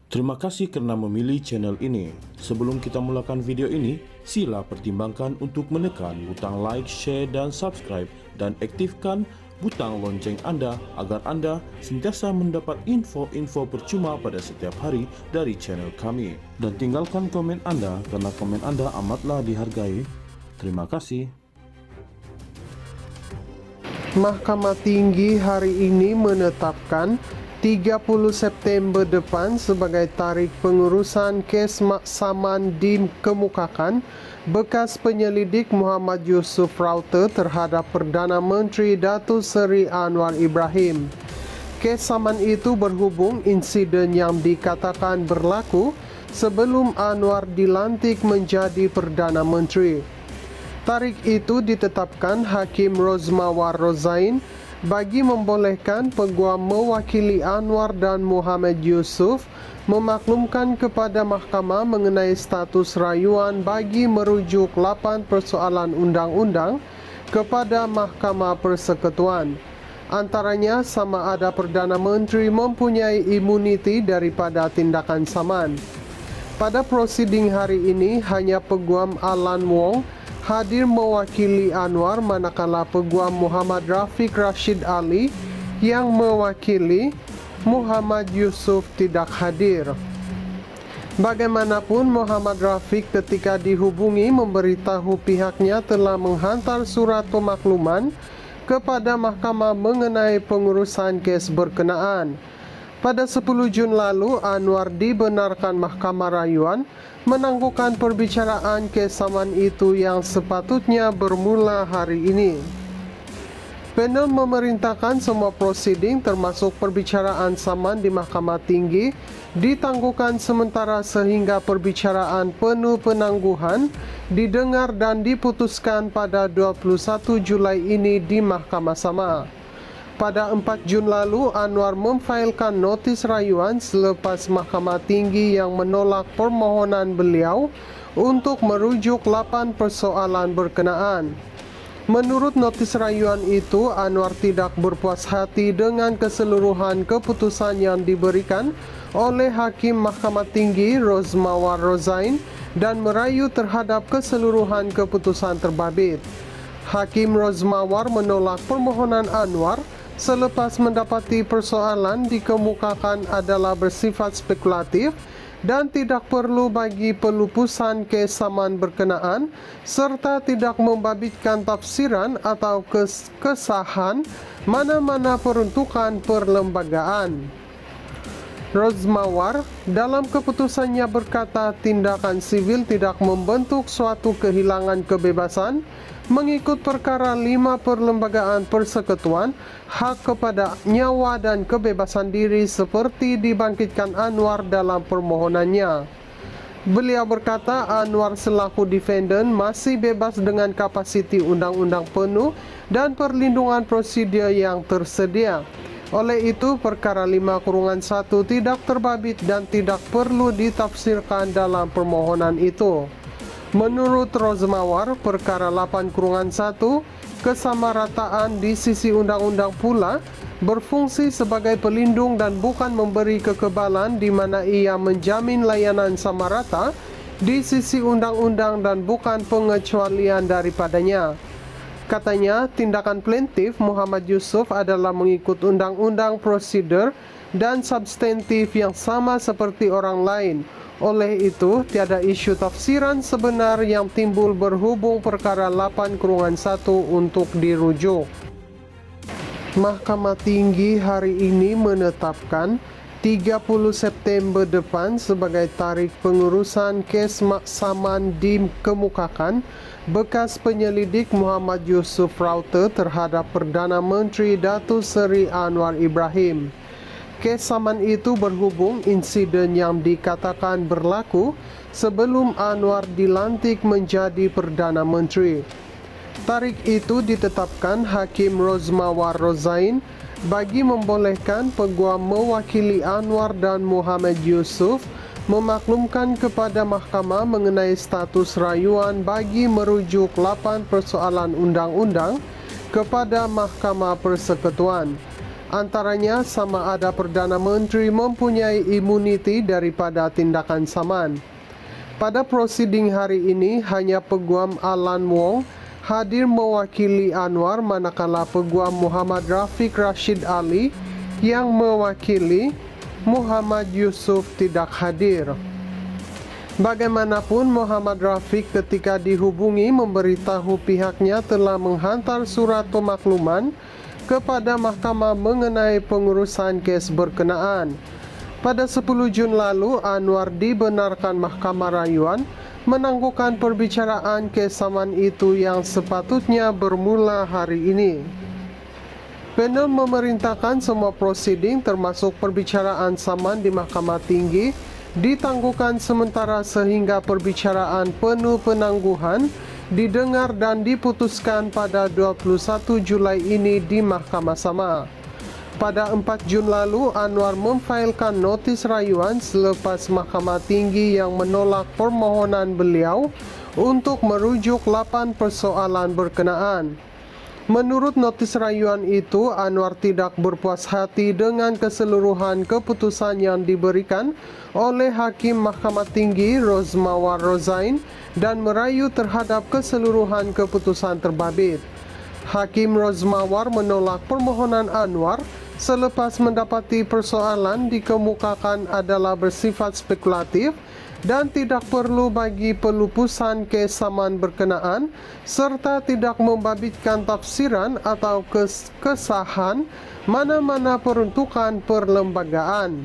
Terima kasih karena memilih channel ini. Sebelum kita mulakan video ini, sila pertimbangkan untuk menekan butang like, share, dan subscribe, dan aktifkan butang lonceng Anda agar Anda sentiasa mendapat info-info percuma pada setiap hari dari channel kami. Dan tinggalkan komen Anda karena komen Anda amatlah dihargai. Terima kasih. Mahkamah Tinggi hari ini menetapkan 30 September depan sebagai tarikh pengurusan kes Mak Saman dikemukakan bekas penyelidik Muhammad Yusuf Raute terhadap Perdana Menteri Datuk Seri Anwar Ibrahim. Kes saman itu berhubung insiden yang dikatakan berlaku sebelum Anwar dilantik menjadi Perdana Menteri. Tarikh itu ditetapkan Hakim Rozmawar Rozain bagi membolehkan peguam mewakili Anwar dan Muhammad Yusuf memaklumkan kepada mahkamah mengenai status rayuan bagi merujuk 8 persoalan undang-undang kepada Mahkamah Persekutuan. Antaranya sama ada Perdana Menteri mempunyai imuniti daripada tindakan saman. Pada prosiding hari ini hanya peguam Alan Wong hadir mewakili Anwar, manakala peguam Muhammad Rafiq Rashid Ali yang mewakili Muhammad Yusuf tidak hadir. Bagaimanapun, Muhammad Rafiq ketika dihubungi memberitahu pihaknya telah menghantar surat pemakluman kepada mahkamah mengenai pengurusan kes berkenaan. Pada 10 Jun lalu, Anwar dibenarkan Mahkamah Rayuan menangguhkan perbicaraan kes saman itu yang sepatutnya bermula hari ini. Panel memerintahkan semua prosiding termasuk perbicaraan saman di Mahkamah Tinggi ditangguhkan sementara sehingga perbicaraan penuh penangguhan didengar dan diputuskan pada 21 Julai ini di Mahkamah Sama. Pada 4 Jun lalu, Anwar memfailkan notis rayuan selepas Mahkamah Tinggi yang menolak permohonan beliau untuk merujuk 8 persoalan berkenaan. Menurut notis rayuan itu, Anwar tidak berpuas hati dengan keseluruhan keputusan yang diberikan oleh Hakim Mahkamah Tinggi Rozmawar Rozain dan merayu terhadap keseluruhan keputusan terbabit. Hakim Rozmawar menolak permohonan Anwar selepas mendapati persoalan dikemukakan adalah bersifat spekulatif dan tidak perlu bagi pelupusan kes saman berkenaan serta tidak membabitkan tafsiran atau kesahan mana-mana peruntukan perlembagaan. Rozmawar dalam keputusannya berkata tindakan sivil tidak membentuk suatu kehilangan kebebasan mengikut perkara 5 perlembagaan persekutuan, hak kepada nyawa dan kebebasan diri seperti dibangkitkan Anwar dalam permohonannya. Beliau berkata Anwar selaku defendant masih bebas dengan kapasiti undang-undang penuh dan perlindungan prosedur yang tersedia. Oleh itu, perkara 5-1 tidak terbabit dan tidak perlu ditafsirkan dalam permohonan itu. Menurut Rozmawar, perkara 8-1 kesamarataan di sisi undang-undang pula berfungsi sebagai pelindung dan bukan memberi kekebalan di mana ia menjamin layanan sama rata di sisi undang-undang dan bukan pengecualian daripadanya. Katanya, tindakan plaintiff Muhammad Yusuf adalah mengikut undang-undang prosedur dan substantif yang sama seperti orang lain. Oleh itu, tiada isu tafsiran sebenar yang timbul berhubung perkara 8-1 untuk dirujuk. Mahkamah Tinggi hari ini menetapkan 30 September depan sebagai tarikh pengurusan kes Mak Saman dikemukakan bekas penyelidik Muhammad Yusuf Raute terhadap Perdana Menteri Datuk Seri Anwar Ibrahim. Kes saman itu berhubung insiden yang dikatakan berlaku sebelum Anwar dilantik menjadi Perdana Menteri. Tarikh itu ditetapkan Hakim Rozmawar Rozain bagi membolehkan peguam mewakili Anwar dan Muhammad Yusuf memaklumkan kepada mahkamah mengenai status rayuan bagi merujuk 8 persoalan undang-undang kepada Mahkamah Persekutuan. Antaranya sama ada Perdana Menteri mempunyai imuniti daripada tindakan saman. Pada prosiding hari ini hanya Peguam Alan Wong hadir mewakili Anwar, manakala Peguam Muhammad Rafiq Rashid Ali yang mewakili Muhammad Yusuf tidak hadir. Bagaimanapun, Muhammad Rafiq ketika dihubungi memberitahu pihaknya telah menghantar surat pemakluman kepada mahkamah mengenai pengurusan kes berkenaan. Pada 10 Jun lalu, Anwar dibenarkan Mahkamah Rayuan menangguhkan perbicaraan kes saman itu yang sepatutnya bermula hari ini. Panel memerintahkan semua prosiding termasuk perbicaraan saman di Mahkamah Tinggi ditangguhkan sementara sehingga perbicaraan penuh penangguhan didengar dan diputuskan pada 21 Julai ini di Mahkamah sama. Pada 4 Jun lalu, Anwar memfailkan notis rayuan selepas Mahkamah Tinggi yang menolak permohonan beliau untuk merujuk 8 persoalan berkenaan. Menurut notis rayuan itu, Anwar tidak berpuas hati dengan keseluruhan keputusan yang diberikan oleh Hakim Mahkamah Tinggi Rozmawar Rozain dan merayu terhadap keseluruhan keputusan terbabit. Hakim Rozmawar menolak permohonan Anwar selepas mendapati persoalan dikemukakan adalah bersifat spekulatif dan tidak perlu bagi pelupusan kes saman berkenaan serta tidak membabitkan tafsiran atau kesahan mana-mana peruntukan perlembagaan.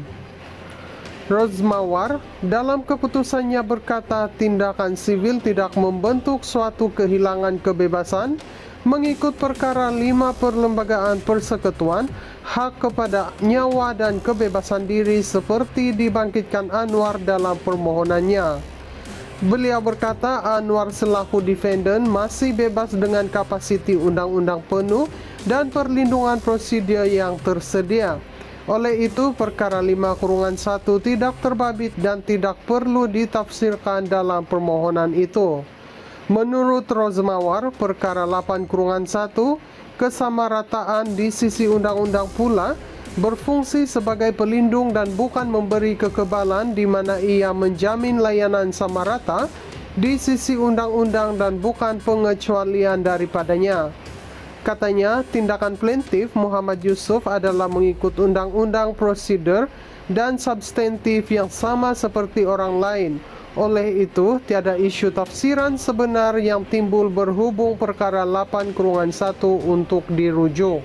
Rozmawar dalam keputusannya berkata tindakan sivil tidak membentuk suatu kehilangan kebebasan mengikut perkara 5 perlembagaan persekutuan, hak kepada nyawa dan kebebasan diri seperti dibangkitkan Anwar dalam permohonannya. Beliau berkata Anwar selaku defendant masih bebas dengan kapasiti undang-undang penuh dan perlindungan prosedur yang tersedia. Oleh itu, perkara 5-1 tidak terbabit dan tidak perlu ditafsirkan dalam permohonan itu. Menurut Rozmawar, perkara 8-1 kesamarataan di sisi undang-undang pula berfungsi sebagai pelindung dan bukan memberi kekebalan di mana ia menjamin layanan sama rata di sisi undang-undang dan bukan pengecualian daripadanya. Katanya, tindakan plaintiff Muhammad Yusuf adalah mengikut undang-undang prosedur dan substantif yang sama seperti orang lain. Oleh itu, tiada isu tafsiran sebenar yang timbul berhubung perkara 8-1 untuk dirujuk.